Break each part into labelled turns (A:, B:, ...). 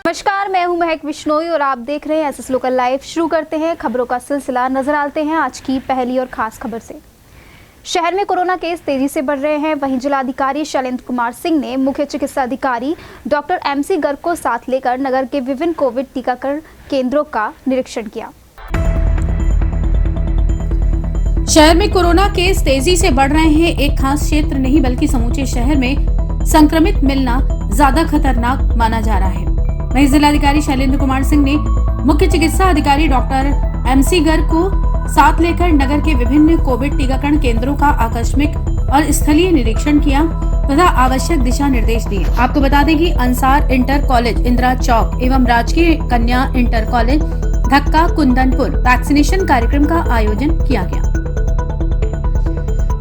A: नमस्कार, मैं हूं महक बिश्नोई और आप देख रहे हैं एसएस लोकल लाइव। शुरू करते हैं खबरों का सिलसिला। नजर आते हैं आज की पहली और खास खबर से। शहर में कोरोना केस तेजी से बढ़ रहे हैं। वहीं जिलाधिकारी शैलेंद्र कुमार सिंह ने मुख्य चिकित्सा अधिकारी डॉक्टर MC गर्ग को साथ लेकर नगर के विभिन्न कोविड टीकाकरण केंद्रों का निरीक्षण किया।
B: शहर में कोरोना केस तेजी से बढ़ रहे हैं। एक खास क्षेत्र नहीं बल्कि समूचे शहर में संक्रमित मिलना ज्यादा खतरनाक माना जा रहा है। वहीं जिलाधिकारी शैलेंद्र कुमार सिंह ने मुख्य चिकित्सा अधिकारी डॉक्टर MC गर्ग को साथ लेकर नगर के विभिन्न कोविड टीकाकरण केंद्रों का आकस्मिक और स्थलीय निरीक्षण किया तथा आवश्यक दिशा निर्देश दिए। आपको बता दें कि अंसार इंटर कॉलेज इंदिरा चौक एवं राजकीय कन्या इंटर कॉलेज धक्का कुंदनपुर वैक्सीनेशन कार्यक्रम का आयोजन किया गया,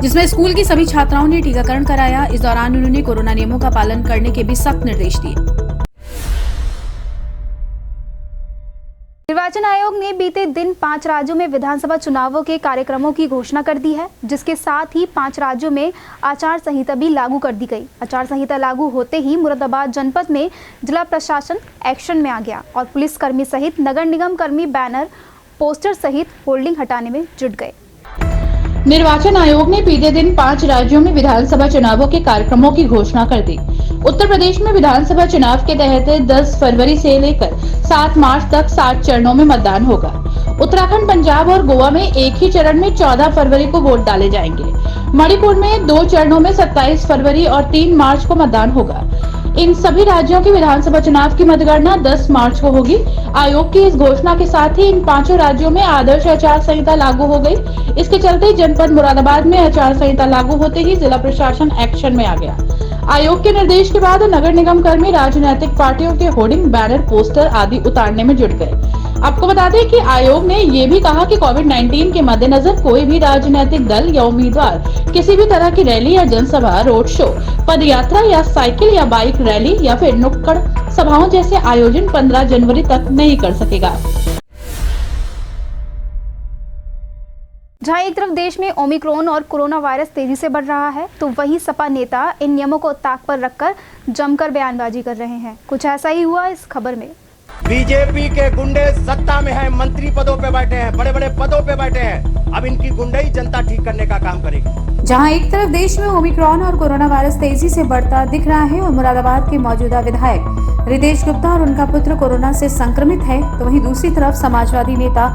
B: जिसमें स्कूल की सभी छात्राओं ने टीकाकरण कराया। इस दौरान उन्होंने कोरोना नियमों का पालन करने के भी सख्त निर्देश दिए।
A: निर्वाचन आयोग ने बीते दिन 5 राज्यों में विधानसभा चुनावों के कार्यक्रमों की घोषणा कर दी है, जिसके साथ ही 5 राज्यों में आचार संहिता भी लागू कर दी गई। आचार संहिता लागू होते ही मुरादाबाद जनपद में जिला प्रशासन एक्शन में आ गया और पुलिस कर्मी सहित नगर निगम कर्मी बैनर, पोस्टर सहित होर्डिंग हटाने में जुट गए।
C: निर्वाचन आयोग ने बीते दिन 5 राज्यों में विधानसभा चुनावों के कार्यक्रमों की घोषणा कर दी। उत्तर प्रदेश में विधानसभा चुनाव के तहत 10 फरवरी से लेकर 7 मार्च तक 7 चरणों में मतदान होगा। उत्तराखंड, पंजाब और गोवा में एक ही चरण में 14 फरवरी को वोट डाले जाएंगे। मणिपुर में 2 चरणों में 27 फरवरी और 3 मार्च को मतदान होगा। इन सभी राज्यों की विधानसभा चुनाव की मतगणना 10 मार्च को होगी। आयोग की इस घोषणा के साथ ही इन 5 राज्यों में आदर्श आचार संहिता लागू हो गई। इसके चलते जनपद मुरादाबाद में आचार संहिता लागू होते ही जिला प्रशासन एक्शन में आ गया। आयोग के निर्देश के बाद नगर निगम कर्मी राजनीतिक पार्टियों के होर्डिंग, बैनर, पोस्टर आदि उतारने में जुट गए। आपको बता दें कि आयोग ने ये भी कहा कि कोविड-19 के मद्देनजर कोई भी राजनीतिक दल या उम्मीदवार किसी भी तरह की रैली या जनसभा, रोड शो, पद यात्रा या साइकिल या बाइक रैली या फिर नुक्कड़ सभाओं जैसे आयोजन 15 जनवरी तक नहीं कर सकेगा।
A: जहां एक तरफ देश में ओमिक्रॉन और कोरोना वायरस तेजी से बढ़ रहा है, तो वहीं सपा नेता इन नियमों को ताक पर रखकर जमकर बयानबाजी कर रहे हैं। कुछ ऐसा ही हुआ इस खबर में।
D: बीजेपी के गुंडे सत्ता में हैं, मंत्री पदों पे बैठे हैं, बड़े बड़े पदों पे बैठे हैं। अब इनकी गुंडाई जनता ठीक करने का काम करेगी।
B: जहां एक तरफ देश में ओमिक्रॉन और कोरोना वायरस तेजी से बढ़ता दिख रहा है और मुरादाबाद के मौजूदा विधायक रितेश गुप्ता और उनका पुत्र कोरोना से संक्रमित है, तो वहीं दूसरी तरफ समाजवादी नेता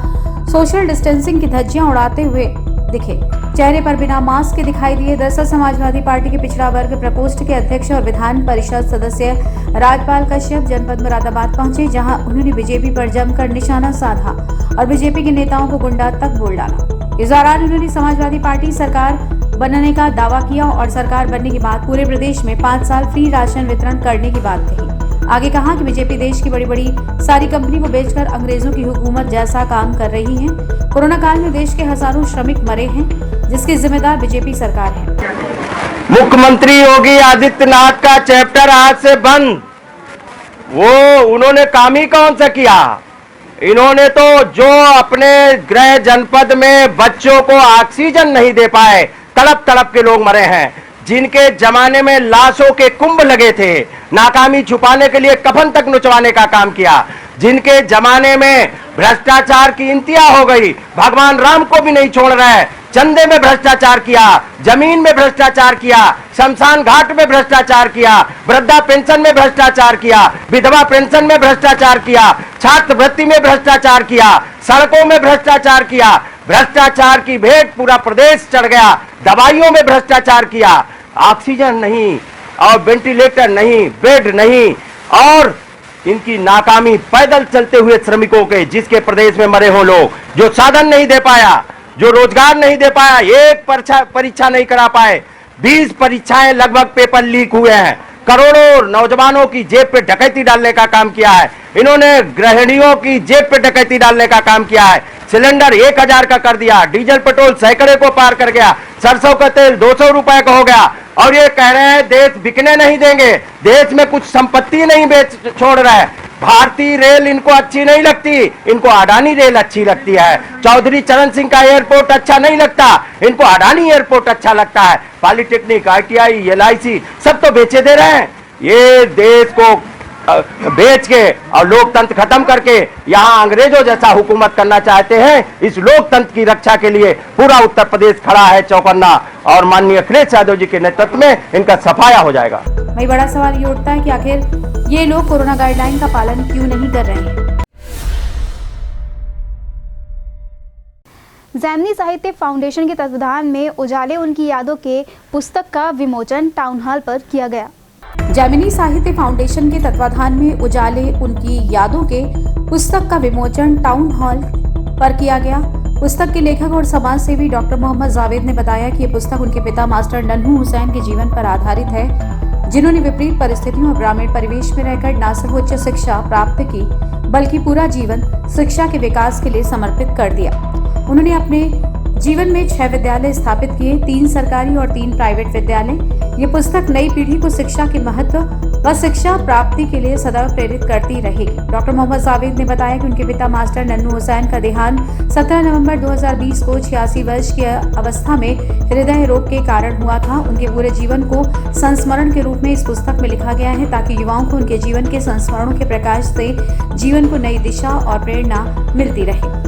B: सोशल डिस्टेंसिंग की धज्जियां उड़ाते हुए दिखे। चेहरे पर बिना मास्क के दिखाई दिए। दरअसल समाजवादी पार्टी के पिछड़ा वर्ग प्रकोष्ठ के अध्यक्ष और विधान परिषद सदस्य राजपाल कश्यप जनपद मुरादाबाद पहुंचे, जहां उन्होंने बीजेपी पर जमकर निशाना साधा और बीजेपी के नेताओं को गुंडा तक बोल डाला। इस दौरान उन्होंने समाजवादी पार्टी सरकार बनने का दावा किया और सरकार बनने के बाद पूरे प्रदेश में 5 साल फ्री राशन वितरण करने की बात कही। आगे कहा कि बीजेपी देश की बड़ी बड़ी सारी कंपनी को बेचकर अंग्रेजों की हुकूमत जैसा काम कर रही है। कोरोना काल में देश के हजारों श्रमिक मरे हैं, जिसकी जिम्मेदार बीजेपी सरकार है।
D: मुख्यमंत्री योगी आदित्यनाथ का चैप्टर आज से बंद। वो उन्होंने काम ही कौन सा किया? इन्होंने तो जो अपने गृह जनपद में बच्चों को ऑक्सीजन नहीं दे पाए, तड़प तड़प के लोग मरे हैं। जिनके जमाने में लाशों के कुंभ लगे थे, नाकामी छुपाने के लिए कफन तक नुचवाने का काम किया। जिनके जमाने में भ्रष्टाचार की इंतहा हो गई, भगवान राम को भी नहीं छोड़ रहे। चंदे में भ्रष्टाचार किया, जमीन में भ्रष्टाचार किया, शमशान घाट में भ्रष्टाचार किया, वृद्धा पेंशन में भ्रष्टाचार किया, विधवा पेंशन में भ्रष्टाचार किया, छात्रवृत्ति में भ्रष्टाचार किया, सड़कों में भ्रष्टाचार किया। भ्रष्टाचार की भेंट पूरा प्रदेश चढ़ गया। दवाइयों में भ्रष्टाचार किया, ऑक्सीजन नहीं और वेंटिलेटर नहीं, बेड नहीं, और इनकी नाकामी पैदल चलते हुए श्रमिकों के, जिसके प्रदेश में मरे हो लोग, जो साधन नहीं दे पाया, जो रोजगार नहीं दे पाया, एक परीक्षा नहीं करा पाए। 20 परीक्षाएं लगभग पेपर लीक हुए हैं। करोड़ों नौजवानों की जेब पे डकैती डालने का काम किया है। इन्होंने गृहिणियों की जेब पे डकैती डालने का काम किया है। सिलेंडर 1000 का कर दिया, डीजल पेट्रोल सैकड़े को पार कर गया, सरसों का तेल 200 रुपए का हो गया, और ये कह रहे हैं देश बिकने नहीं देंगे, देश में कुछ संपत्ति नहीं बेच छोड़ रहा है। भारतीय रेल इनको अच्छी नहीं लगती, इनको अडानी रेल अच्छी लगती है। चौधरी चरण सिंह का एयरपोर्ट अच्छा नहीं लगता, इनको अडानी एयरपोर्ट अच्छा लगता है। पॉलिटेक्निक, ITI, LIC सब तो बेचे दे रहे हैं। ये देश को बेच के और लोकतंत्र खत्म करके यहाँ अंग्रेजों जैसा हुकूमत करना चाहते हैं। इस लोकतंत्र की रक्षा के लिए पूरा उत्तर प्रदेश खड़ा है चौकन्ना, और माननीय अखिलेश यादव जी के नेतृत्व में इनका सफाया हो जाएगा।
B: वही बड़ा सवाल ये उठता है कि आखिर ये लोग कोरोना गाइडलाइन का पालन क्यों नहीं कर रहे हैं।
A: जैमिनी साहित्य फाउंडेशन के तत्वाधान में उजाले उनकी यादों के पुस्तक का विमोचन टाउन हॉल पर किया गया।
B: जैमिनी साहित्य फाउंडेशन के तत्वाधान में उजाले उनकी यादों के पुस्तक का विमोचन टाउन हॉल पर किया गया। पुस्तक के लेखक और समाज सेवी डॉक्टर मोहम्मद जावेद ने बताया कि ये पुस्तक उनके पिता मास्टर नन्हू हुसैन के जीवन पर आधारित है, जिन्होंने विपरीत परिस्थितियों और ग्रामीण परिवेश में रहकर न सिर्फ उच्च शिक्षा प्राप्त की बल्कि पूरा जीवन शिक्षा के विकास के लिए समर्पित कर दिया। उन्होंने अपने जीवन में 6 विद्यालय स्थापित किए, 3 सरकारी और 3 प्राइवेट विद्यालय। ये पुस्तक नई पीढ़ी को शिक्षा के महत्व व शिक्षा प्राप्ति के लिए सदैव प्रेरित करती रहेगी। डॉक्टर मोहम्मद जावेद ने बताया कि उनके पिता मास्टर नन्हू हुसैन का देहांत 17 नवंबर 2020 को 86 वर्ष की अवस्था में हृदय रोग के कारण हुआ था। उनके पूरे जीवन को संस्मरण के रूप में इस पुस्तक में लिखा गया है, ताकि युवाओं को उनके जीवन के संस्मरणों के प्रकाश से जीवन को नई दिशा और प्रेरणा मिलती रहे।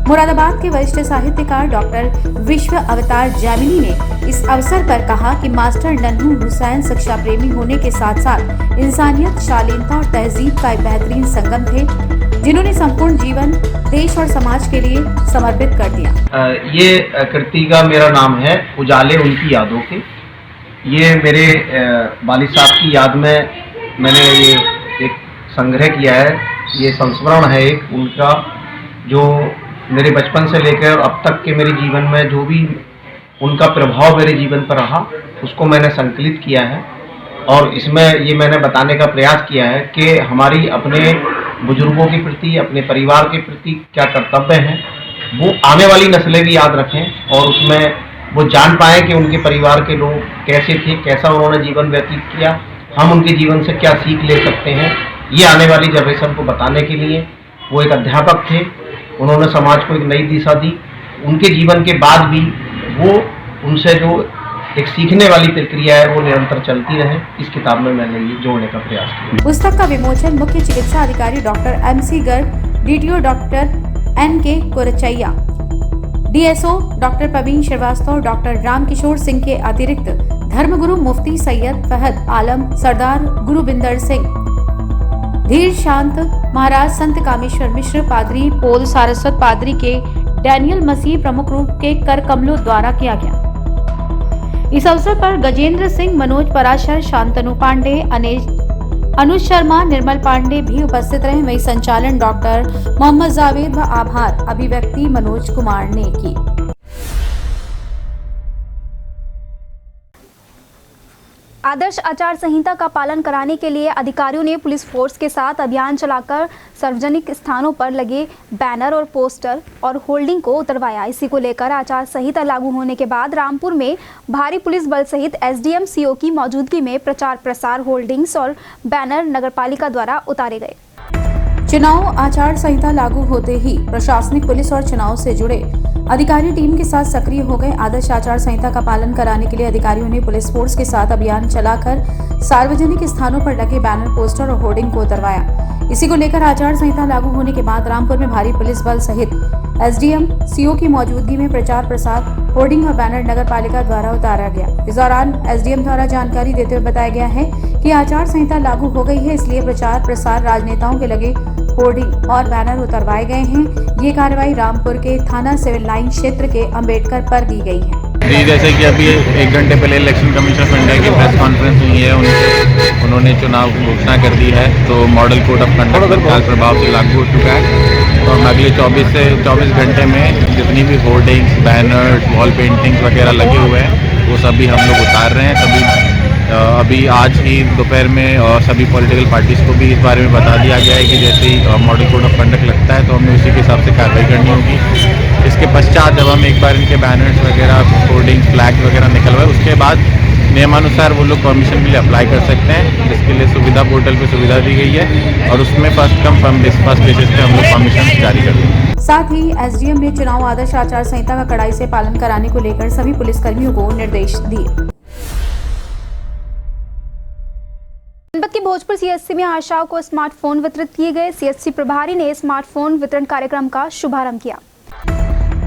B: मुरादाबाद के वरिष्ठ साहित्यकार डॉक्टर विश्व अवतार जैमिनी ने इस अवसर पर कहा कि मास्टर नन्हू हुसैन शिक्षा प्रेमी होने के साथ साथ इंसानियत, शालीनता और तहजीब का एक बेहतरीन संगम थे, जिन्होंने संपूर्ण जीवन देश और समाज के लिए समर्पित कर दिया।
E: ये कृति का मेरा नाम है उजाले उनकी यादों के। ये मेरे वालिद साहब की याद में मैंने ये एक संग्रह किया है। ये संस्मरण है एक उनका, जो मेरे बचपन से लेकर अब तक के मेरे जीवन में जो भी उनका प्रभाव मेरे जीवन पर रहा उसको मैंने संकलित किया है। और इसमें ये मैंने बताने का प्रयास किया है कि हमारी अपने बुजुर्गों के प्रति, अपने परिवार के प्रति क्या कर्तव्य हैं, वो आने वाली नस्लें भी याद रखें और उसमें वो जान पाएँ कि उनके परिवार के लोग कैसे थे, कैसा उन्होंने जीवन व्यतीत किया, हम उनके जीवन से क्या सीख ले सकते हैं। ये आने वाली जनरेशन को बताने के लिए वो एक अध्यापक थे, उन्होंने समाज को एक नई दिशा दी। उनके जीवन के बाद भी वो उनसे जो एक सीखने वाली प्रक्रिया है वो निरंतर चलती रहे। इस किताब में मैंने ये जोड़ने का प्रयास किया।
B: पुस्तक का विमोचन मुख्य चिकित्सा अधिकारी doctor MC Garg, DTO doctor NK Korchaiya, DSO doctor Praveen Srivastava, doctor Ramkishore Singh के अतिरिक्त धर्मगुरु मुफ्ती सैयद फहद आलम, सरदार गुरुबिंदर सिंह, धीर शांत महाराज, संत कामेश्वर मिश्र, पादरी पोल सारस्वत, पादरी के डैनियल मसीह प्रमुख रूप के कर कमलों द्वारा किया गया। इस अवसर पर गजेंद्र सिंह, मनोज पराशर, शांतनु पांडे, अनुज शर्मा, निर्मल पांडे भी उपस्थित रहे। वही संचालन डॉक्टर मोहम्मद जावेद व आभार अभिव्यक्ति मनोज कुमार ने की।
A: आदर्श आचार संहिता का पालन कराने के लिए अधिकारियों ने पुलिस फोर्स के साथ अभियान चलाकर सार्वजनिक स्थानों पर लगे बैनर और पोस्टर और होल्डिंग को उतरवाया। इसी को लेकर आचार संहिता लागू होने के बाद रामपुर में भारी पुलिस बल सहित SDM CO की मौजूदगी में प्रचार प्रसार, होल्डिंग्स और बैनर नगरपालिका द्वारा उतारे गए।
B: चुनाव आचार संहिता लागू होते ही प्रशासनिक, पुलिस और चुनाव से जुड़े अधिकारी टीम के साथ सक्रिय हो गए। आदर्श आचार संहिता का पालन कराने के लिए अधिकारियों ने पुलिस फोर्स के साथ अभियान चलाकर सार्वजनिक स्थानों पर लगे बैनर, पोस्टर और होर्डिंग को उतरवाया। इसी को लेकर आचार संहिता लागू होने के बाद रामपुर में भारी पुलिस बल सहित SDM CO की मौजूदगी में प्रचार प्रसार, होर्डिंग और बैनर नगर पालिका द्वारा उतारा गया। इस दौरान SDM द्वारा जानकारी देते हुए बताया गया है कि आचार संहिता लागू हो गई है, इसलिए प्रचार प्रसार, राजनेताओं के लगे होर्डिंग और बैनर उतरवाए गए हैं। ये कार्रवाई रामपुर के थाना सिविल लाइन क्षेत्र के अंबेडकर पर की गई है।
F: जी, जैसे कि अभी 1 घंटे पहले इलेक्शन कमीशन ऑफ इंडिया की प्रेस कॉन्फ्रेंस हुई है, उन्होंने चुनाव की घोषणा कर दी है। तो मॉडल कोड ऑफ कंडक्ट तत्काल प्रभाव से लागू हो चुका है। तो हम अगले 24 घंटे में जितनी भी होर्डिंग्स, बैनर्स, वॉल पेंटिंग्स वगैरह लगे हुए हैं वो सभी हम लोग उतार रहे हैं। अभी आज ही दोपहर में सभी पॉलिटिकल पार्टीज़ को भी इस बारे में बता दिया गया है कि जैसे ही मॉडल कोड ऑफ कंडक्ट लगता है तो हमें उसी के हिसाब से कार्रवाई करनी होगी। इसके पश्चात जब हम एक बार इनके बैनर्स वगैरह, होर्डिंग, फ्लैग वगैरह निकलवाए, उसके बाद नियमानुसार वो लोग परमिशन के लिए अप्लाई कर सकते हैं, जिसके लिए सुविधा पोर्टल पे सुविधा दी गई है और उसमें फर्स्ट कम फर्स्ट बेसिस पे हम लोग परमिशन जारी कर देंगे।
B: साथ ही SDM ने चुनाव आदर्श आचार संहिता का कड़ाई से पालन कराने को लेकर सभी पुलिसकर्मियों को निर्देश दिए।
A: जनपद के भोजपुर सीएससी में आशाओं को स्मार्टफोन वितरित किए गए। सीएससी प्रभारी ने स्मार्टफोन वितरण कार्यक्रम का शुभारंभ किया।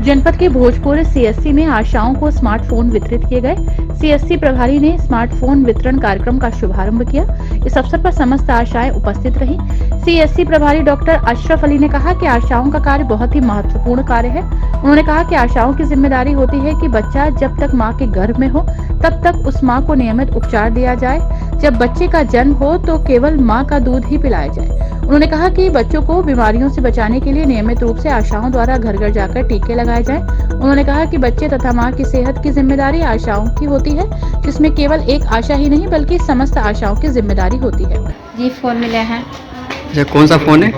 C: जनपद के भोजपुर सीएससी में आशाओं को स्मार्टफोन वितरित किए गए। सीएससी प्रभारी ने स्मार्टफोन वितरण कार्यक्रम का शुभारंभ किया। इस अवसर पर समस्त आशाएं उपस्थित रहीं। सीएससी प्रभारी डॉक्टर अशरफ अली ने कहा कि आशाओं का कार्य बहुत ही महत्वपूर्ण कार्य है। उन्होंने कहा कि आशाओं की जिम्मेदारी होती है कि बच्चा जब तक मां के गर्भ में हो तब तक उस मां को नियमित उपचार दिया जाए। जब बच्चे का जन्म हो तो केवल मां का दूध ही पिलाया जाए। उन्होंने कहा कि बच्चों को बीमारियों से बचाने के लिए नियमित रूप से आशाओं द्वारा घर घर जाकर टीके लगाए जाएं। उन्होंने कहा कि बच्चे तथा मां की सेहत की जिम्मेदारी आशाओं की होती है, जिसमें केवल एक आशा ही नहीं बल्कि समस्त आशाओं की जिम्मेदारी होती है।
G: जी फोन मिले हैं।
H: अच्छा, कौन सा फोन है?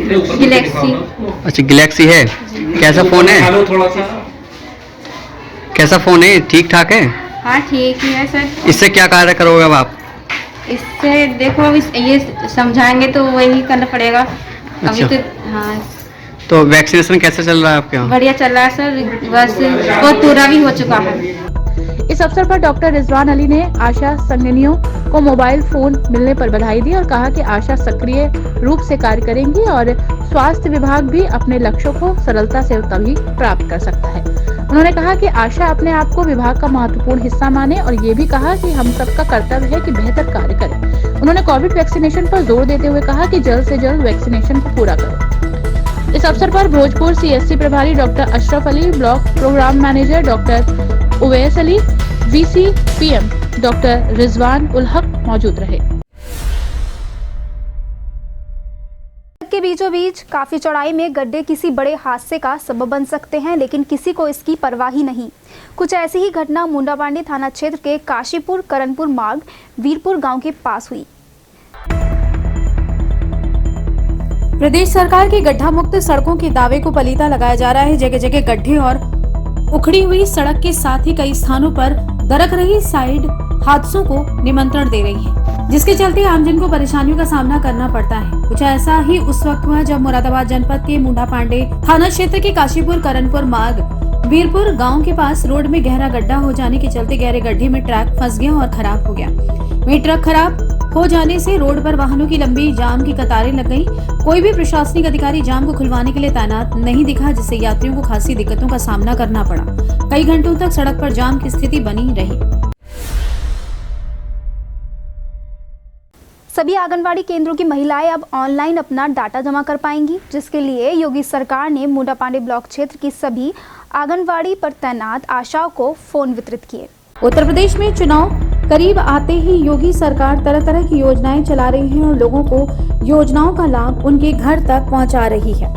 G: गैलेक्सी।
H: अच्छा, गैलेक्सी है। कैसा फोन है? कैसा फोन है? ठीक ठाक है?
G: हाँ ठीक ही है सर।
H: इससे क्या कार्य करोगे अब आप?
G: इससे देखो ये समझाएंगे तो वही करना पड़ेगा। अभी
H: अच्छा।
G: तो हाँ
H: तो वैक्सीनेशन कैसे चल रहा है आपके यहाँ?
G: बढ़िया चल रहा है सर, बस बहुत पूरा भी हो चुका है।
C: इस अवसर पर डॉक्टर रिजवान अली ने आशा संगिनियों को मोबाइल फोन मिलने पर बधाई दी और कहा कि आशा सक्रिय रूप से कार्य करेंगी और स्वास्थ्य विभाग भी अपने लक्ष्यों को सरलता से तभी प्राप्त कर सकता है। उन्होंने कहा कि आशा अपने आप को विभाग का महत्वपूर्ण हिस्सा माने और ये भी कहा कि हम सबका कर्तव्य है कि बेहतर कार्य करें। उन्होंने कोविड वैक्सीनेशन पर जोर देते हुए कहा कि जल्द से जल्द वैक्सीनेशन को पूरा करें। इस अवसर पर भोजपुर सीएससी प्रभारी doctor Ashraf Ali, block program manager doctor Uvais Ali, VC PM doctor Rizwan ul Haq मौजूद रहे।
A: के बीचों बीच काफी चौड़ाई में गड्ढे किसी बड़े हादसे का सबब बन सकते हैं, लेकिन किसी को इसकी परवाह ही नहीं। कुछ ऐसी ही घटना मुंडापांडी थाना क्षेत्र के काशीपुर करनपुर मार्ग वीरपुर गांव के पास हुई।
B: प्रदेश सरकार की गड्ढा मुक्त सड़कों के दावे को पलीता लगाया जा रहा है। जगह जगह गड्ढे और उखड़ी हुई सड़क के साथ ही कई स्थानों पर दरक रही साइड हादसों को निमंत्रण दे रही है, जिसके चलते आमजन को परेशानियों का सामना करना पड़ता है। कुछ ऐसा ही उस वक्त हुआ जब मुरादाबाद जनपद के मुंडापांडे थाना क्षेत्र के काशीपुर करनपुर मार्ग वीरपुर गांव के पास रोड में गहरा गड्ढा हो जाने के चलते गहरे गड्ढे में ट्रक फंस गया और खराब हो गया। वहीं ट्रक खराब हो जाने से रोड पर वाहनों की लंबी जाम की कतारें लग गई। कोई भी प्रशासनिक अधिकारी जाम को खुलवाने के लिए तैनात नहीं दिखा, जिससे यात्रियों को खासी दिक्कतों का सामना करना पड़ा। कई घंटों तक सड़क पर जाम की स्थिति बनी रही।
A: सभी आंगनवाड़ी केंद्रों की महिलाएं अब ऑनलाइन अपना डाटा जमा कर पाएंगी, जिसके लिए योगी सरकार ने मुंडापांडे ब्लॉक क्षेत्र की सभी आंगनवाड़ी पर तैनात आशाओं को फोन वितरित किए।
B: उत्तर प्रदेश में चुनाव करीब आते ही योगी सरकार तरह तरह की योजनाएं चला रही है और लोगों को योजनाओं का लाभ उनके घर तक पहुंचा रही है।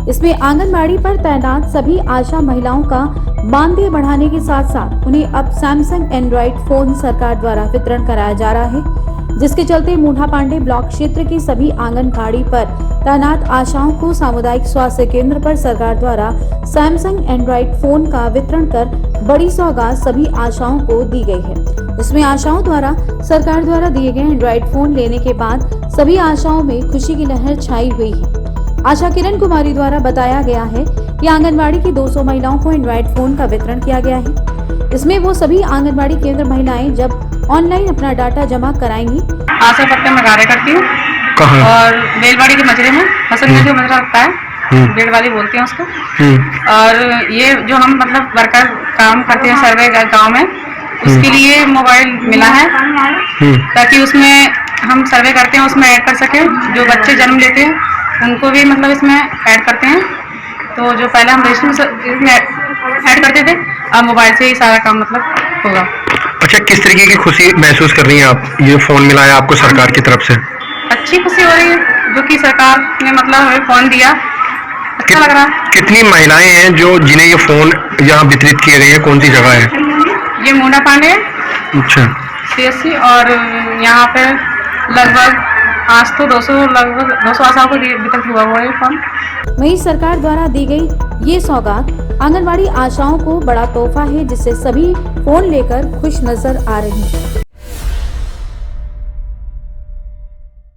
B: इसमें आंगनबाड़ी पर तैनात सभी आशा महिलाओं का मानदेय बढ़ाने के साथ साथ उन्हें अब सैमसंग एंड्रॉइड फोन सरकार द्वारा वितरण कराया जा रहा है, जिसके चलते मुंडापांडे ब्लॉक क्षेत्र की सभी आंगनबाड़ी पर तैनात आशाओं को सामुदायिक स्वास्थ्य केंद्र पर सरकार द्वारा सैमसंग एंड्रॉइड फोन का वितरण कर बड़ी सौगात सभी आशाओं को दी गई है। इसमें आशाओं द्वारा सरकार द्वारा दिए गए एंड्रॉइड फोन लेने के बाद सभी आशाओं में खुशी की लहर छाई हुई है। आशा किरण कुमारी द्वारा बताया गया है कि आंगनबाड़ी की 200 महिलाओं को एंड्रॉइड फोन का वितरण किया गया है। इसमें वो सभी आंगनबाड़ी केंद्र महिलाएं जब ऑनलाइन अपना डाटा जमा कराएंगी।
I: आशा पट्टे में कार्य करती हूँ और बेलवाड़ी के मजरे में फसल में जो मजरा लगता है बेलवाड़ी बोलते हैं उसको। और ये जो हम मतलब वर्कर काम करते हैं सर्वे गाँव में, उसके लिए मोबाइल मिला है ताकि उसमें हम सर्वे करते हैं उसमें ऐड कर सके। जो बच्चे जन्म लेते हैं उनको भी मतलब इसमें ऐड करते हैं। तो जो पहले हम रजिस्टर में ऐड करते थे, अब मोबाइल से ही सारा काम मतलब होगा।
J: अच्छा, किस तरीके की खुशी महसूस कर रही हैं आप? ये फोन मिला है आपको सरकार की तरफ से?
I: अच्छी खुशी हो रही है, जो कि सरकार ने मतलब हमें फोन दिया, अच्छा लग रहा है।
J: कितनी महिलाएं हैं जो जिन्हें ये फोन यहाँ वितरित किए गए हैं? कौन सी जगह है
I: ये? मुंडापांडे।
J: अच्छा,
I: सीएससी। और यहाँ पे लगभग आज तो 200 आशाओं को वितरित हुआ हुआ है फोन।
B: वहीं सरकार द्वारा दी गई ये सौगात आंगनबाड़ी आशाओं को बड़ा तोहफा है, जिससे सभी फोन लेकर खुश नजर आ रही हैं।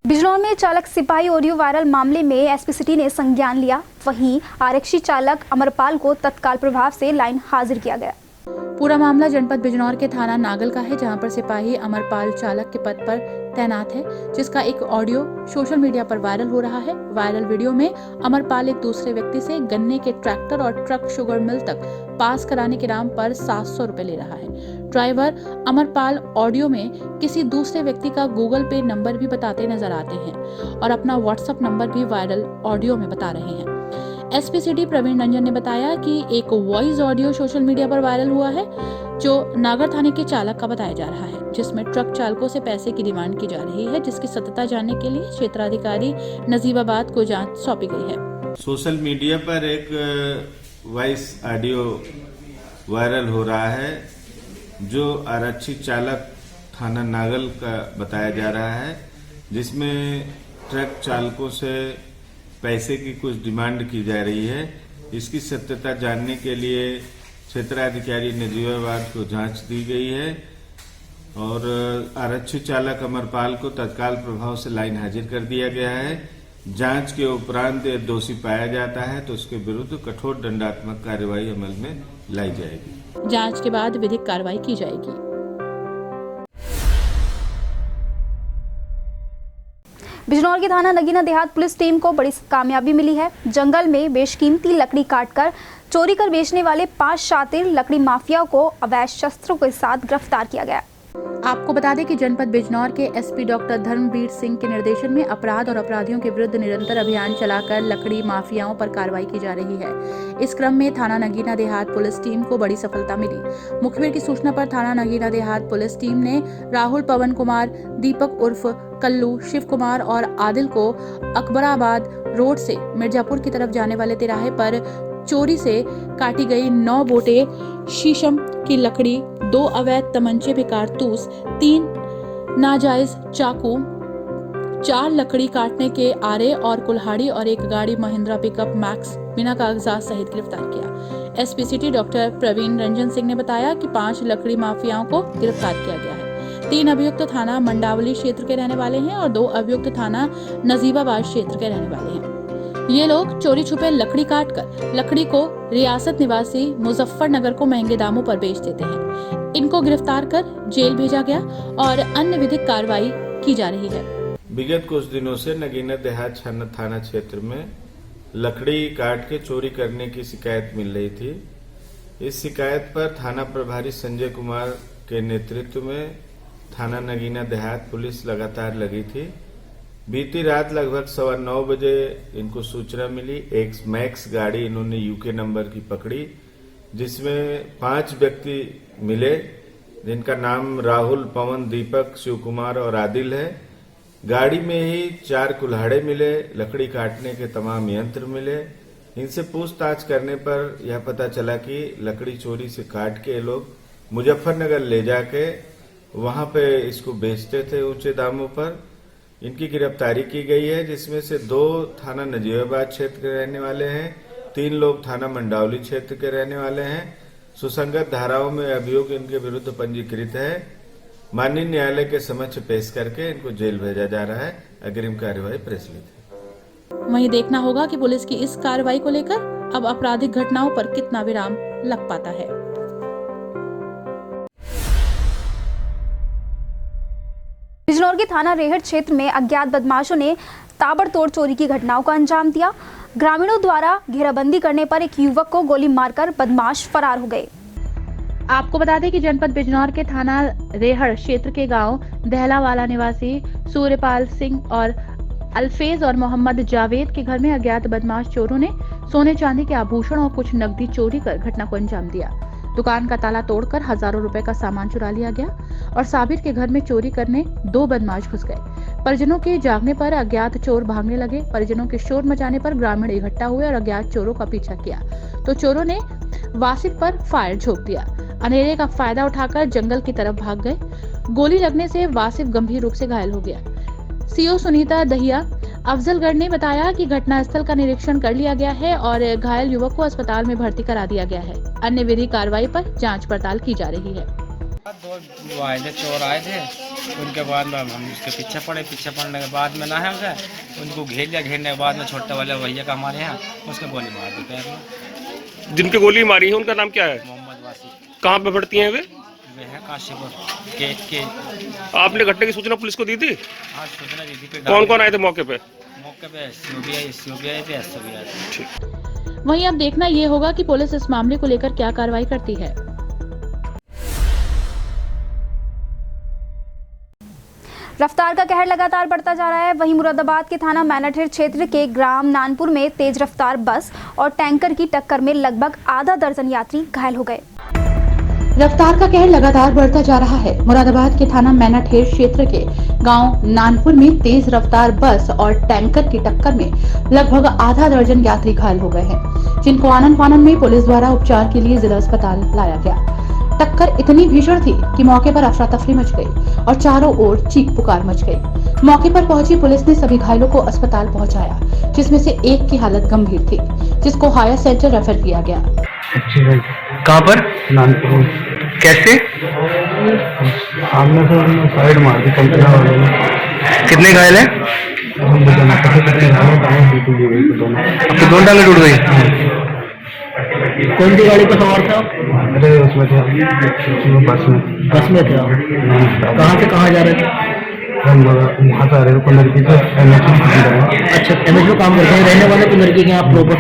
A: बिजनौर में चालक सिपाही ऑडियो वायरल मामले में एसपी सिटी ने संज्ञान लिया। वहीं आरक्षी चालक अमरपाल को तत्काल प्रभाव से लाइन हाजिर किया गया।
C: पूरा मामला जनपद बिजनौर के थाना नागल का है, जहां पर सिपाही अमरपाल चालक के पद पर तैनात है, जिसका एक ऑडियो सोशल मीडिया पर वायरल हो रहा है। वायरल वीडियो में अमरपाल एक दूसरे व्यक्ति से गन्ने के ट्रैक्टर और ट्रक शुगर मिल तक पास कराने के नाम पर 700 रुपए ले रहा है। ड्राइवर अमरपाल ऑडियो में किसी दूसरे व्यक्ति का गूगल पे नंबर भी बताते नजर आते हैं और अपना व्हाट्सएप नंबर भी वायरल ऑडियो में बता रहे हैं। एसपी सिटी प्रवीण रंजन ने बताया कि एक वॉइस ऑडियो सोशल मीडिया पर वायरल हुआ है, जो नागर थाने के चालक का बताया जा रहा है, जिसमें ट्रक चालकों से पैसे की डिमांड की जा रही है, जिसकी सत्यता जानने के लिए क्षेत्राधिकारी नजीबाबाद को जांच सौंपी गई है।
K: सोशल मीडिया पर एक वॉइस ऑडियो वायरल हो रहा है, जो आरक्षी चालक थाना नागल का बताया जा रहा है, जिसमें ट्रक चालकों से पैसे की कुछ डिमांड की जा रही है। इसकी सत्यता जानने के लिए क्षेत्राधिकारी नजीबाबाद को जांच दी गई है और आरक्षी चालक अमरपाल को तत्काल प्रभाव से लाइन हाजिर कर दिया गया है। जांच के उपरांत दोषी पाया जाता है तो उसके विरुद्ध कठोर दंडात्मक कार्रवाई अमल में लाई जाएगी।
C: जांच के बाद विधिक कार्रवाई की जाएगी।
A: बिजनौर की थाना नगीना देहात पुलिस टीम को बड़ी कामयाबी मिली है। जंगल में बेशकीमती लकड़ी काटकर चोरी कर बेचने वाले 5 शातिर लकड़ी माफिया को अवैध शस्त्रों के साथ गिरफ्तार किया गया।
C: आपको बता दें कि जनपद बिजनौर के एसपी डॉक्टर धर्मवीर सिंह के निर्देशन में अपराध और अपराधियों के विरुद्ध निरंतर अभियान चलाकर लकड़ी माफियाओं पर कार्रवाई की जा रही है। इस क्रम में थाना नगीना देहात पुलिस टीम को बड़ी सफलता मिली। मुखबिर की सूचना पर थाना नगीना देहात पुलिस टीम ने राहुल पवन कुमार, दीपक उर्फ कल्लू, शिव कुमार और आदिल को अकबराबाद रोड से मिर्जापुर की तरफ जाने वाले तिराहे पर चोरी से काटी गई 9 बोटे शीशम की लकड़ी, 2 अवैध तमंचे भी कारतूस, 3 नाजायज चाकू, 4 लकड़ी काटने के आरे और कुल्हाड़ी और एक गाड़ी महिंद्रा पिकअप मैक्स बिना कागजात सहित गिरफ्तार किया। SP city doctor Praveen Ranjan Singh ने बताया कि 5 लकड़ी माफियाओं को गिरफ्तार किया गया है। 3 अभियुक्त थाना मंडावली क्षेत्र के रहने वाले हैं और 2 अभियुक्त थाना नजीबाबाद क्षेत्र के रहने वाले हैं। ये लोग चोरी छुपे लकड़ी काटकर लकड़ी को रियासत निवासी मुजफ्फरनगर को महंगे दामों पर बेच देते हैं। इनको गिरफ्तार कर जेल भेजा गया और अन्य विधिक कार्रवाई की जा रही है।
K: विगत कुछ दिनों से नगीना देहात थाना क्षेत्र में लकड़ी काट के चोरी करने की शिकायत मिल रही थी। इस शिकायत पर थाना प्रभारी संजय कुमार के नेतृत्व में थाना नगीना देहात पुलिस लगातार लगी थी। बीती रात लगभग 9:15 बजे इनको सूचना मिली। एक मैक्स गाड़ी इन्होंने यूके नंबर की पकड़ी, जिसमें 5 व्यक्ति मिले, जिनका नाम राहुल, पवन, दीपक, शिव कुमार और आदिल है। गाड़ी में ही 4 कुल्हाड़े मिले, लकड़ी काटने के तमाम यंत्र मिले। इनसे पूछताछ करने पर यह पता चला कि लकड़ी चोरी से काट के लोग मुजफ्फरनगर ले जाके वहां पे इसको बेचते थे ऊंचे दामों पर। इनकी गिरफ्तारी की गई है, जिसमें से 2 थाना नजीबाबाद क्षेत्र के रहने वाले हैं, 3 लोग थाना मंडावली क्षेत्र के रहने वाले हैं। सुसंगत धाराओं में अभियोग इनके विरुद्ध पंजीकृत है। माननीय न्यायालय के समक्ष पेश करके इनको जेल भेजा जा रहा है। अग्रिम कार्यवाही प्रचलित है।
C: वहीं देखना होगा कि पुलिस की इस कार्रवाई को लेकर अब आपराधिक घटनाओं पर कितना विराम लग पाता है।
A: बिजनौर के थाना रेहट क्षेत्र में अज्ञात बदमाशों ने ताबड़तोड़ चोरी की घटनाओं को अंजाम दिया। ग्रामीणों द्वारा घेराबंदी करने पर एक युवक को गोली मारकर बदमाश फरार हो गए।
C: आपको बता दें कि जनपद बिजनौर के थाना रेहड़ क्षेत्र के गांव दहलावाला निवासी सूर्यपाल सिंह और अल्फेज और मोहम्मद जावेद के घर में अज्ञात बदमाश चोरों ने सोने चांदी के आभूषण और कुछ नकदी चोरी कर घटना को अंजाम दिया। दुकान का ताला तोड़कर हजारों रुपए का सामान चुरा लिया गया और साबिर के घर में चोरी करने 2 बदमाश घुस गए। परिजनों के जागने पर अज्ञात चोर भागने लगे। परिजनों के शोर मचाने पर ग्रामीण इकट्ठा हुए और अज्ञात चोरों का पीछा किया तो चोरों ने वासिफ पर फायर झोंक दिया। अंधेरे का फायदा उठाकर जंगल की तरफ भाग गए। गोली लगने से वासिफ गंभीर रूप से घायल हो गया। सीओ सुनीता दहिया अफजलगढ़ ने बताया कि घटनास्थल का निरीक्षण कर लिया गया है और घायल युवक को अस्पताल में भर्ती करा दिया गया है। अन्य विधि कार्रवाई पर जांच पड़ताल की जा रही है।
L: 2 आए थे, चोर आए थे। उनके बाद में हम उसके पीछे पड़ने के बाद में ना है उसे उनको घेर लिया। घेरने के बाद में छोटे वाले भैया का हमारे यहाँ उसके गोली मार दी पैर में।
J: जिनके गोली मारी है उनका नाम क्या है?
L: मोहम्मद वासिफ।
J: कहाँ पे पड़ती हैं वे?
L: वे है काशीपुर के
J: आपने घटना की सूचना पुलिस को दी थी?
L: हाँ सूचना दी थी।
J: कौन कौन आए थे मौके पे?
L: मौके पे सीबीआई थे, एसओबी थे।
C: वहीं अब देखना ये होगा कि पुलिस इस मामले को लेकर क्या कार्रवाई करती है।
A: रफ्तार का कहर लगातार बढ़ता जा रहा है। वहीं मुरादाबाद के थाना मैनाठेर क्षेत्र के ग्राम नानपुर में तेज रफ्तार बस और टैंकर की टक्कर में लगभग आधा दर्जन यात्री घायल हो गए।
C: रफ्तार का कहर लगातार बढ़ता जा रहा है। मुरादाबाद के थाना मैनाठेर क्षेत्र के गांव नानपुर में तेज रफ्तार बस और टैंकर की टक्कर में लगभग आधा दर्जन यात्री घायल हो गए हैं, जिनको आनन फानन में पुलिस द्वारा उपचार के लिए जिला अस्पताल लाया गया। टक्कर इतनी भीषण थी कि मौके पर अफरा तफरी मच गई और चारों ओर चीख पुकार मच गई। मौके पर पहुंची पुलिस ने सभी घायलों को अस्पताल पहुंचाया, जिसमें से एक की हालत गंभीर थी, जिसको हायर सेंटर रेफर किया गया।
J: कहाँ पर?
M: नानपुर।
J: कैसे?
M: सामने से साइड मार दी कंपनी वाले ने।
J: कितने घायल हैं? आपकी दोनों टांगें टूट गई?
M: कौन सी गाड़ी पर सवार था? अरे उसमें थे, बस में थे। कहाँ से कहाँ जा रहे थे? हम वहाँ से आ रहे थे कुंदरकी से MH। अच्छा, MH में काम करते हैं, रहने वाले कुंदरकी के आप प्रॉपर।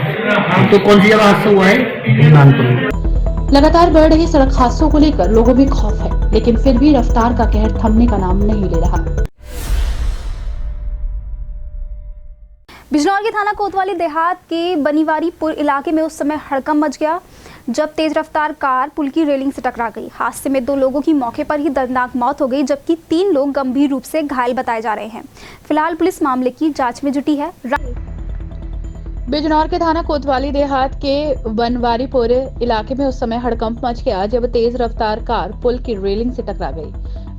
M: तो कौन सी जगह हादसा हुआ है? नानपुर।
C: लगातार बढ़ रही सड़क हादसों को लेकर लोगों में खौफ है, लेकिन फिर भी रफ्तार का कहर थमने का नाम नहीं ले रहा।
A: बिजनौर के थाना कोतवाली देहात के बनीवारीपुर इलाके में उस समय हड़कंप मच गया जब तेज रफ्तार कार पुल की रेलिंग से टकरा गई। हादसे में 2 लोगों की मौके पर ही दर्दनाक मौत हो गई, जबकि 3 लोग गंभीर रूप से घायल बताए जा रहे हैं। फिलहाल पुलिस मामले की जांच में जुटी है।
C: बिजनौर के थाना कोतवाली देहात के बनवारीपुर इलाके में उस समय हड़कंप मच गया जब तेज रफ्तार कार पुल की रेलिंग से टकरा गई।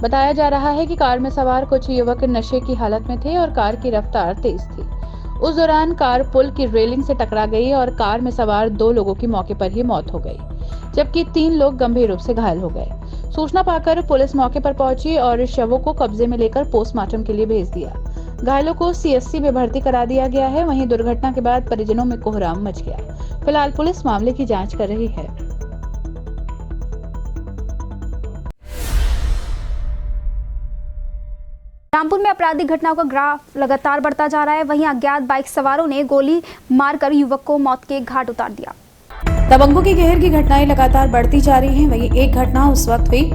C: बताया जा रहा है कि कार में सवार कुछ युवक नशे की हालत में थे और कार की रफ्तार तेज थी। उस दौरान कार पुल की रेलिंग से टकरा गई और कार में सवार 2 लोगों की मौके पर ही मौत हो गई, जबकि 3 लोग गंभीर रूप से घायल हो गए। सूचना पाकर पुलिस मौके पर पहुंची और शवों को कब्जे में लेकर पोस्टमार्टम के लिए भेज दिया। घायलों को CSC में भर्ती करा दिया गया है। वहीं दुर्घटना के बाद परिजनों में कोहराम मच गया। फिलहाल पुलिस मामले की जांच कर रही है।
A: रामपुर में आपराधिक घटनाओं का ग्राफ लगातार बढ़ता जा रहा है। वहीं अज्ञात बाइक सवारों ने गोली मारकर युवक को मौत के घाट उतार दिया।
B: दबंगों के कहर की घटनाएं लगातार बढ़ती जा रही हैं। वहीं एक घटना उस वक्त हुई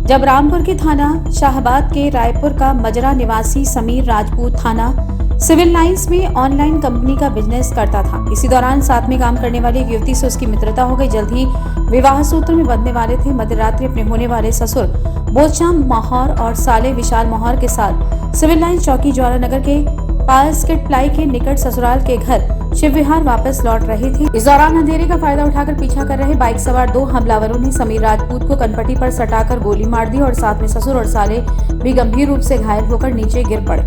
B: जब रामपुर के थाना शाहबाद के रायपुर का मजरा निवासी समीर राजपूत थाना सिविल लाइंस में ऑनलाइन कंपनी का बिजनेस करता था। इसी दौरान साथ में काम करने वाली एक युवती से उसकी मित्रता हो गई। जल्द ही विवाह सूत्र में बंधने वाले थे। मध्यरात्रि अपने होने वाले ससुर बोधश्याम मोहर और साले विशाल मोहर के साथ सिविल लाइंस चौकी ज्वालानगर के पास किट प्लाई के निकट ससुराल के घर शिव विहार वापस लौट रहे थे। इस दौरान अंधेरे का फायदा उठाकर पीछा कर रहे बाइक सवार 2 हमलावरों ने समीर राजपूत को कनपट्टी पर सटाकर गोली मार दी और साथ में ससुर और साले भी गंभीर रूप से घायल होकर नीचे गिर पड़े।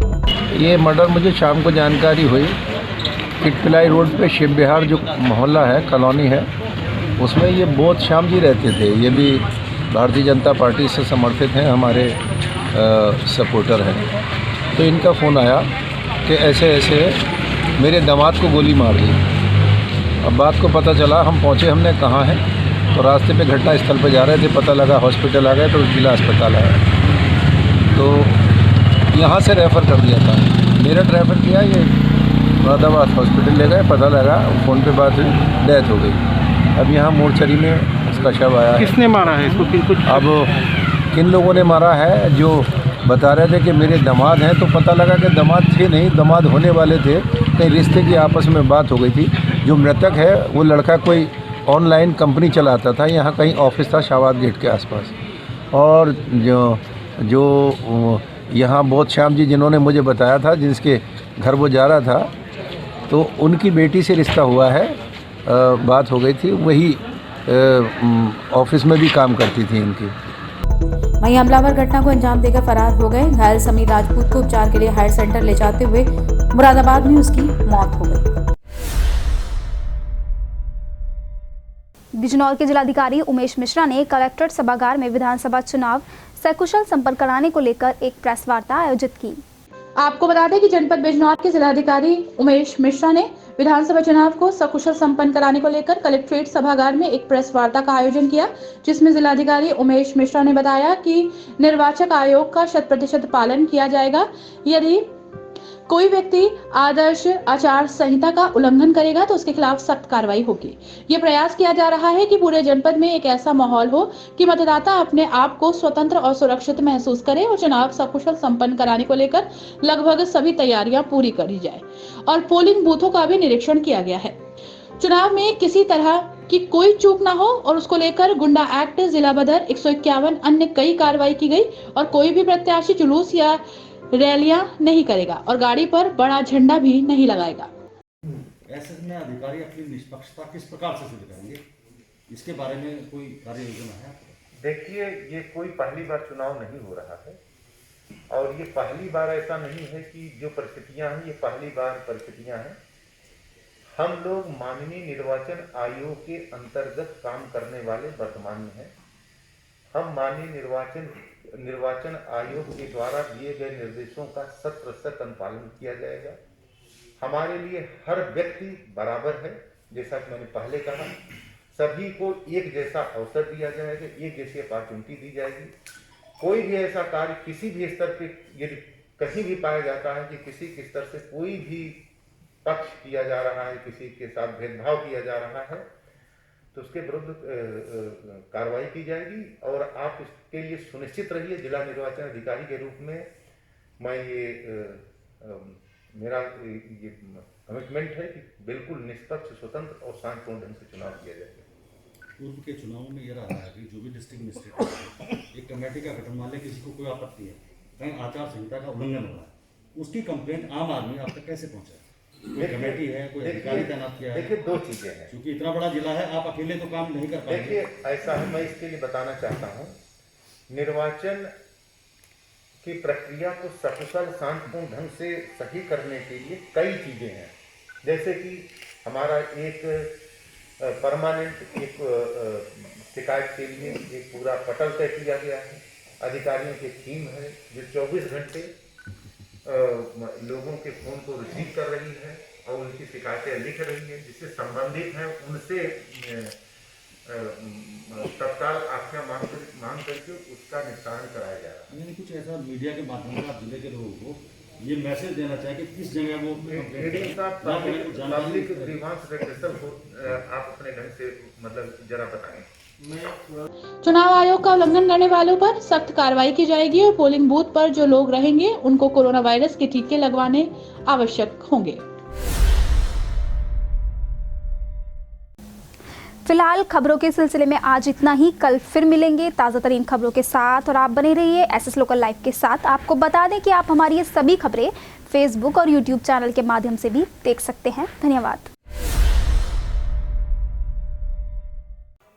N: ये मर्डर मुझे शाम को जानकारी हुई। किट प्लाई रोड पे शिव विहार जो मोहल्ला है, कॉलोनी है, उसमें ये बोधश्याम जी रहते थे। ये भी भारतीय जनता पार्टी से समर्थित हैं, हमारे सपोर्टर हैं। तो इनका फ़ोन आया कि ऐसे ऐसे मेरे दामाद को गोली मार दी। अब बात को पता चला, हम पहुंचे, हमने कहाँ है तो रास्ते पे घटना स्थल पर जा रहे थे, पता लगा हॉस्पिटल आ गए तो जिला अस्पताल आया तो यहाँ से रेफ़र कर दिया था। मेरठ रेफ़र किया, ये मुरादाबाद हॉस्पिटल ले गए, पता लगा फ़ोन पे बात हुई, डेथ हो गई। अब यहाँ मोर्चरी में उसका शव आया।
J: किसने मारा है इसको? कुछ
N: अब किन लोगों ने मारा है, जो बता रहे थे कि मेरे दामाद हैं, तो पता लगा कि दामाद थे नहीं, दामाद होने वाले थे। कहीं रिश्ते की आपस में बात हो गई थी। जो मृतक है वो लड़का कोई ऑनलाइन कंपनी चलाता था, यहाँ कहीं ऑफिस था शाहबाद गेट के आसपास। और जो यहाँ बोधश्याम जी जिन्होंने मुझे बताया था, जिसके घर वो जा रहा था, तो उनकी बेटी से रिश्ता हुआ है, बात हो गई थी। वही ऑफिस में भी काम करती थी इनकी।
B: वहीं हमलावर घटना को अंजाम देकर फरार हो गए। घायल समीर राजपूत को उपचार के लिए हायर सेंटर ले जाते हुए मुरादाबाद में उसकी मौत हो गई।
A: बिजनौर के जिलाधिकारी उमेश मिश्रा ने कलेक्ट्रेट सभागार में विधानसभा चुनाव सकुशल संपन्न कराने को लेकर एक प्रेस वार्ता आयोजित की।
C: आपको बता दें कि जनपद बिजनौर के जिलाधिकारी उमेश मिश्रा ने विधानसभा चुनाव को सकुशल संपन्न कराने को लेकर कलेक्ट्रेट सभागार में एक प्रेस वार्ता का आयोजन किया, जिसमें जिलाधिकारी उमेश मिश्रा ने बताया कि निर्वाचन आयोग का 100% पालन किया जाएगा। यदि कोई व्यक्ति आदर्श आचार संहिता का उल्लंघन करेगा तो उसके खिलाफ सख्त कार्रवाई होगी। ये प्रयास किया जा रहा है कि पूरे जनपद में एक ऐसा माहौल हो कि मतदाता अपने आप को स्वतंत्र और सुरक्षित महसूस करे और चुनाव सकुशल संपन्न कराने को लेकर लगभग सभी तैयारियां पूरी करी जाए और पोलिंग बूथों का भी निरीक्षण किया गया है। चुनाव में किसी तरह की कोई चूक ना हो और उसको लेकर गुंडा एक्ट, जिला बदर 151 अन्य कई कार्रवाई की गई और कोई भी प्रत्याशी जुलूस या रैलियां नहीं करेगा और गाड़ी पर बड़ा झंडा भी नहीं लगाएगा।
O: ऐसे में अधिकारी अपनी निष्पक्षता किस प्रकार से सिद्ध करेंगे, इसके बारे में कोई कार्य योजना है?
P: देखिए, ये कोई पहली बार चुनाव नहीं हो रहा है और ये पहली बार ऐसा नहीं है कि जो परिस्थितियां हैं ये पहली बार परिस्थितियां हैं। हम लोग माननीय निर्वाचन आयोग के अंतर्गत काम करने वाले वर्तमान में हैं। हम माननीय निर्वाचन आयोग के द्वारा दिए गए निर्देशों का 100% अनुपालन किया जाएगा। हमारे लिए हर व्यक्ति बराबर है, जैसा कि मैंने पहले कहा, सभी को एक जैसा अवसर दिया जाएगा, एक जैसी अपॉर्चुनिटी दी जाएगी। कोई भी ऐसा कार्य किसी भी स्तर पे यदि कहीं भी पाया जाता है कि किसी के स्तर से कोई भी पक्ष किया जा रहा है, किसी के साथ भेदभाव किया जा रहा है, तो उसके विरुद्ध कार्रवाई की जाएगी। और आप इसके लिए सुनिश्चित रहिए, जिला निर्वाचन अधिकारी के रूप में मैं मेरा ये कमिटमेंट है कि बिल्कुल निष्पक्ष, स्वतंत्र और शांतिपूर्ण ढंग से चुनाव किया जाएगा।
O: पूर्व के चुनावों में यह रहा है कि जो भी डिस्ट्रिक्ट मजिस्ट्रेट एक कमेटी का गठन, मान लें किसी को कोई आपत्ति है, कहीं आचार संहिता का उल्लंघन हो रहा है, उसकी कंप्लेंट आम आदमी आप तक कैसे पहुंचा? कोई कमेटी है, कोई अधिकारी तैनात किया है?
P: देखिए, दो चीजें हैं।
O: क्योंकि इतना बड़ा जिला है, आप अकेले तो काम नहीं कर पाएंगे।
P: देखिए, ऐसा है, मैं इसके लिए बताना चाहता हूँ, निर्वाचन की प्रक्रिया को सकुशल शांतिपूर्ण ढंग से सही करने के लिए कई चीजें हैं। जैसे कि हमारा एक परमानेंट एक शिकायत के लिए एक पूरा पटल तय किया गया है। अधिकारियों की टीम है जो 24 घंटे लोगों के फोन को रिसीव कर रही है और उनकी शिकायतें लिख रही है, जिससे संबंधित हैं उनसे तत्काल आख्या मांग करके उसका निस्तारण कराया जा रहा है।
O: यानी कुछ ऐसा मीडिया के माध्यम से आप जिले के लोगों को ये मैसेज देना चाहिए कि किस जगह वो
P: पब्लिक ग्रीवांस रेड्रेसल को आप अपने ढंग से मतलब जरा बताएं।
C: चुनाव आयोग का उल्लंघन करने वालों पर सख्त कार्रवाई की जाएगी और पोलिंग बूथ पर जो लोग रहेंगे उनको कोरोना वायरस के टीके लगवाने आवश्यक होंगे।
A: फिलहाल खबरों के सिलसिले में आज इतना ही। कल फिर मिलेंगे ताज़ा तरीन खबरों के साथ और आप बने रहिए एसएस लोकल लाइव के साथ। आपको बता दें कि आप हमारी ये सभी खबरें फेसबुक और यूट्यूब चैनल के माध्यम से भी देख सकते हैं। धन्यवाद।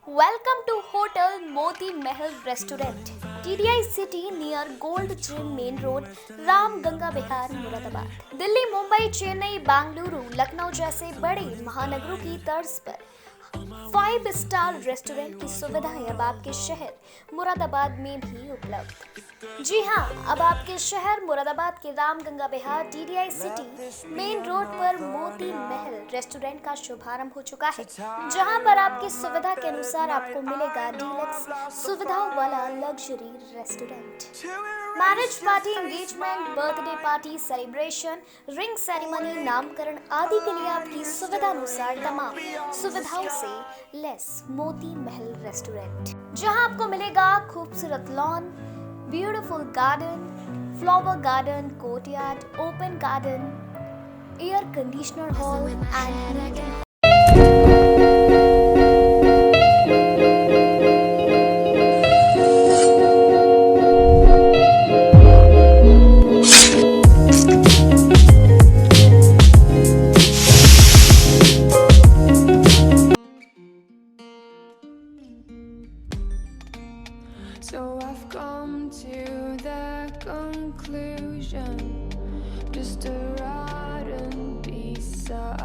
Q: Welcome to Hotel Moti Mahal Restaurant, TDI City near Gold Gym Main Road, Ram Ganga विहार, मुरादाबाद। दिल्ली, मुंबई, चेन्नई, बेंगलुरु, लखनऊ जैसे बड़े महानगरों की तर्ज पर 5 स्टार रेस्टोरेंट की सुविधाएं अब आपके शहर मुरादाबाद में भी उपलब्ध। जी हां, अब आपके शहर मुरादाबाद के राम गंगा विहार TDI सिटी मेन रोड पर मोती महल रेस्टोरेंट का शुभारंभ हो चुका है, जहां पर आपकी सुविधा के अनुसार आपको मिलेगा डीलक्स सुविधाओं वाला luxury restaurant. Marriage party, engagement, birthday party, celebration, ring ceremony, नामकरण आदि के लिए आपकी सुविधा अनुसार तमाम सुविधाओं से लेस मोती महल रेस्टोरेंट, जहां आपको मिलेगा खूबसूरत lawn, beautiful garden, flower garden, courtyard, open garden, air conditioner hall and
R: So I've come to the conclusion, just a rotten piece of